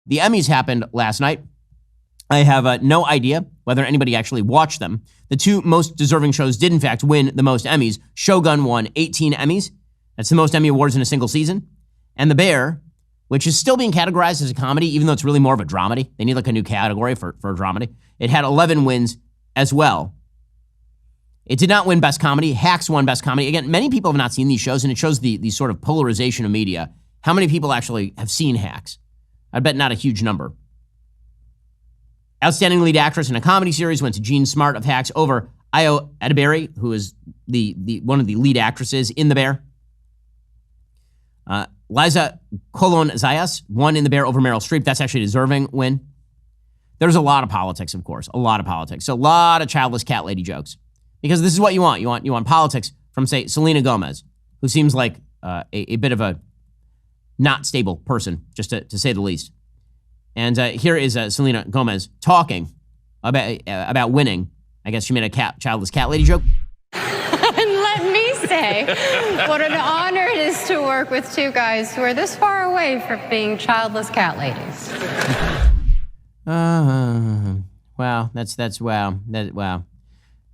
The Emmys happened last night. I have no idea whether anybody actually watched them. The two most deserving shows did, in fact, win the most Emmys. Shogun won 18 Emmys. That's the most Emmy awards in a single season. And The Bear, which is still being categorized as a comedy, even though it's really more of a dramedy. They need like a new category for a dramedy. It had 11 wins as well. It did not win Best Comedy. Hacks won Best Comedy. Again, many people have not seen these shows, and it shows the sort of polarization of media. How many people actually have seen Hacks? I bet not a huge number. Outstanding lead actress in a comedy series went to Jean Smart of Hacks over Ayo Edebiri, who is the one of the lead actresses in The Bear. Liza Colon-Zayas won in The Bear over Meryl Streep. That's actually a deserving win. There's a lot of politics, of course, a lot of politics. So a lot of childless cat lady jokes. Because this is what you want. You want politics from, say, Selena Gomez, who seems like a bit of a not stable person, just to say the least. And here is Selena Gomez talking about winning. I guess she made a childless cat lady joke. And let me say, what an honor it is to work with two guys who are this far away from being childless cat ladies. Wow, that's wow.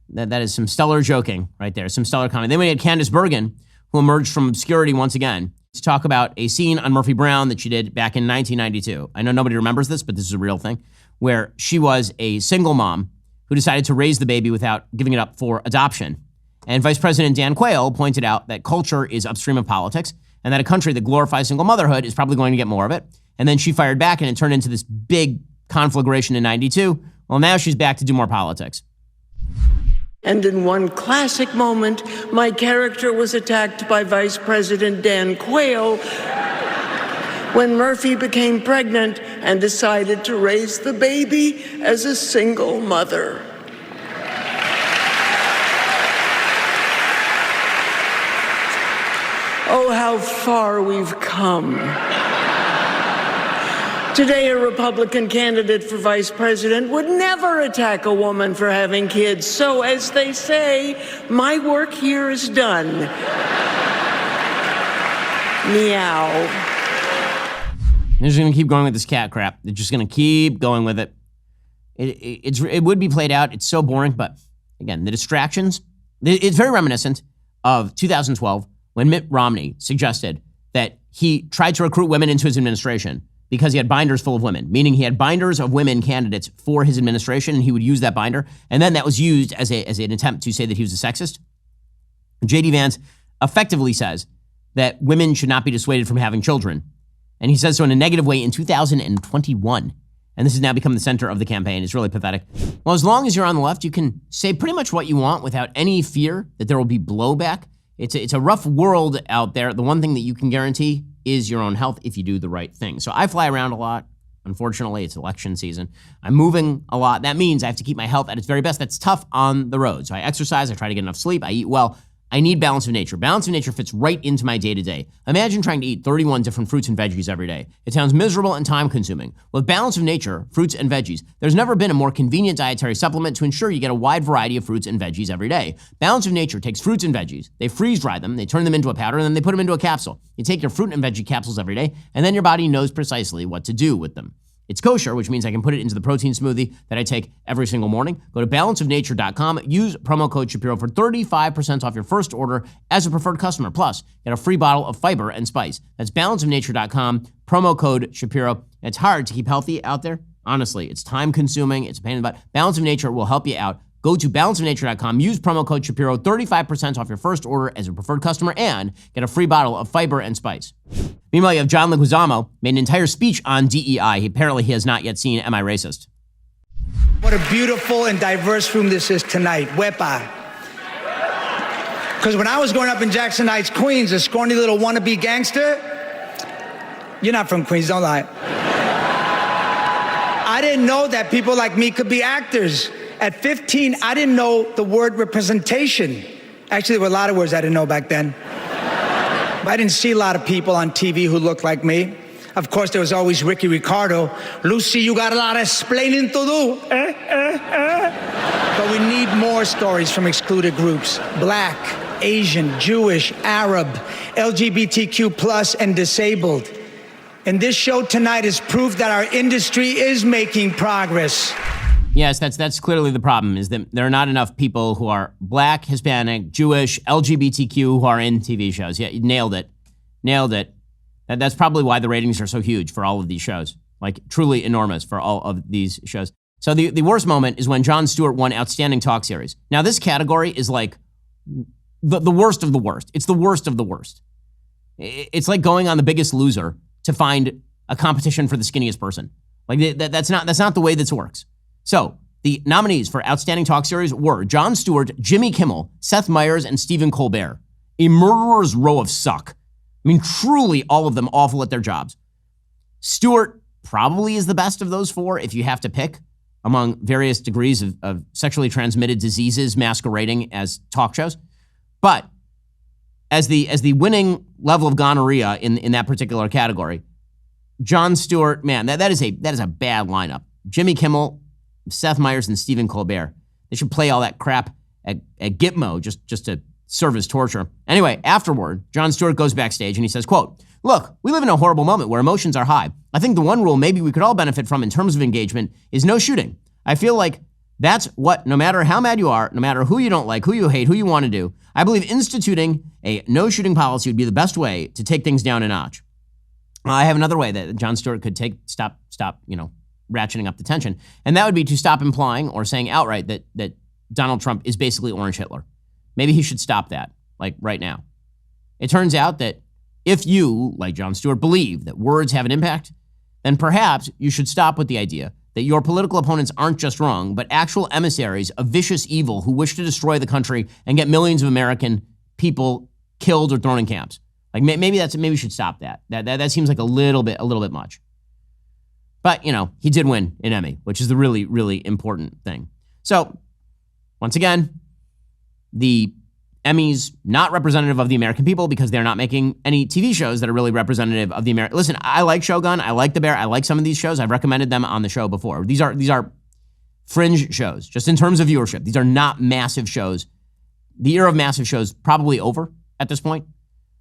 That is some stellar joking right there, some stellar comedy. Then we had Candice Bergen, who emerged from obscurity once again to talk about a scene on Murphy Brown that she did back in 1992. I know nobody remembers this, but this is a real thing, where she was a single mom who decided to raise the baby without giving it up for adoption. And Vice President Dan Quayle pointed out that culture is upstream of politics and that a country that glorifies single motherhood is probably going to get more of it. And then she fired back and it turned into this big conflagration in 92. Well, now she's back to do more politics. And in one classic moment, my character was attacked by Vice President Dan Quayle when Murphy became pregnant and decided to raise the baby as a single mother. Oh, how far we've come. Today, a Republican candidate for vice president would never attack a woman for having kids. So, as they say, my work here is done. Meow. They're just going to keep going with this cat crap. They're just going to keep going with it. It would be played out. It's so boring. But again, the distractions, it's very reminiscent of 2012 when Mitt Romney suggested that he tried to recruit women into his administration because he had binders full of women, meaning he had binders of women candidates for his administration, and he would use that binder. And then that was used as an attempt to say that he was a sexist. J.D. Vance effectively says that women should not be dissuaded from having children. And he says so in a negative way in 2021. And this has now become the center of the campaign. It's really pathetic. Well, as long as you're on the left, you can say pretty much what you want without any fear that there will be blowback. It's a rough world out there. The one thing that you can guarantee is your own health if you do the right thing. So I fly around a lot. Unfortunately, it's election season. I'm moving a lot. That means I have to keep my health at its very best. That's tough on the road. So I exercise, I try to get enough sleep, I eat well. I need balance of nature. Balance of nature fits right into my day-to-day. Imagine trying to eat 31 different fruits and veggies every day. It sounds miserable and time-consuming. With balance of nature, fruits and veggies, there's never been a more convenient dietary supplement to ensure you get a wide variety of fruits and veggies every day. Balance of nature takes fruits and veggies, they freeze-dry them, they turn them into a powder, and then they put them into a capsule. You take your fruit and veggie capsules every day, and then your body knows precisely what to do with them. It's kosher, which means I can put it into the protein smoothie that I take every single morning. Go to balanceofnature.com, use promo code Shapiro for 35% off your first order as a preferred customer. Plus, get a free bottle of fiber and spice. That's balanceofnature.com, promo code Shapiro. It's hard to keep healthy out there. Honestly, it's time consuming. It's a pain in the butt. Balance of Nature will help you out. Go to balanceofnature.com, use promo code Shapiro, 35% off your first order as a preferred customer, and get a free bottle of fiber and spice. Meanwhile, you have John Leguizamo made an entire speech on DEI. Apparently, he has not yet seen Am I Racist? What a beautiful and diverse room this is tonight. Wepa. Because when I was growing up in Jackson Heights, Queens, a scrawny little wannabe gangster, you're not from Queens, don't lie. I didn't know that people like me could be actors. At 15, I didn't know the word representation. Actually, there were a lot of words I didn't know back then. But I didn't see a lot of people on TV who looked like me. Of course, there was always Ricky Ricardo. Lucy, you got a lot of explaining to do. But we need more stories from excluded groups. Black, Asian, Jewish, Arab, LGBTQ+, and disabled. And this show tonight is proof that our industry is making progress. Yes, that's clearly the problem, is that there are not enough people who are Black, Hispanic, Jewish, LGBTQ who are in TV shows. Yeah, you nailed it. Nailed it. That's probably why the ratings are so huge for all of these shows. Like, truly enormous for all of these shows. So the worst moment is when Jon Stewart won Outstanding Talk Series. Now, this category is like the worst of the worst. It's the worst of the worst. It's like going on The Biggest Loser to find a competition for the skinniest person. Like, that's not the way this works. So the nominees for Outstanding Talk Series were Jon Stewart, Jimmy Kimmel, Seth Meyers, and Stephen Colbert. A murderer's row of suck. I mean, truly all of them awful at their jobs. Stewart probably is the best of those four if you have to pick among various degrees of sexually transmitted diseases masquerading as talk shows. But as the winning level of gonorrhea in that particular category, Jon Stewart, man, that is a bad lineup. Jimmy Kimmel, Seth Meyers, and Stephen Colbert. They should play all that crap at Gitmo just to serve as torture. Anyway, afterward, Jon Stewart goes backstage and he says, quote, "Look, we live in a horrible moment where emotions are high. I think the one rule maybe we could all benefit from in terms of engagement is no shooting. I feel like that's what, no matter how mad you are, no matter who you don't like, who you hate, who you want to do, I believe instituting a no shooting policy would be the best way to take things down a notch." I have another way that Jon Stewart could stop, ratcheting up the tension. And that would be to stop implying or saying outright that Donald Trump is basically Orange Hitler. Maybe he should stop that, like right now. It turns out that if you, like Jon Stewart, believe that words have an impact, then perhaps you should stop with the idea that your political opponents aren't just wrong, but actual emissaries of vicious evil who wish to destroy the country and get millions of American people killed or thrown in camps. Like maybe we should stop that. That seems like a little bit much. But, he did win an Emmy, which is the really, really important thing. So, once again, the Emmys not representative of the American people because they're not making any TV shows that are really representative of the American. Listen, I like Shogun, I like The Bear, I like some of these shows. I've recommended them on the show before. These are fringe shows, just in terms of viewership. These are not massive shows. The era of massive shows probably over at this point.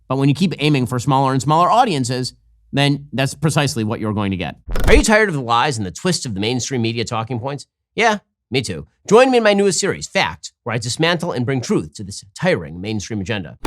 But when you keep aiming for smaller and smaller audiences, then that's precisely what you're going to get. Are you tired of the lies and the twists of the mainstream media talking points? Yeah, me too. Join me in my newest series, Fact, where I dismantle and bring truth to this tiring mainstream agenda.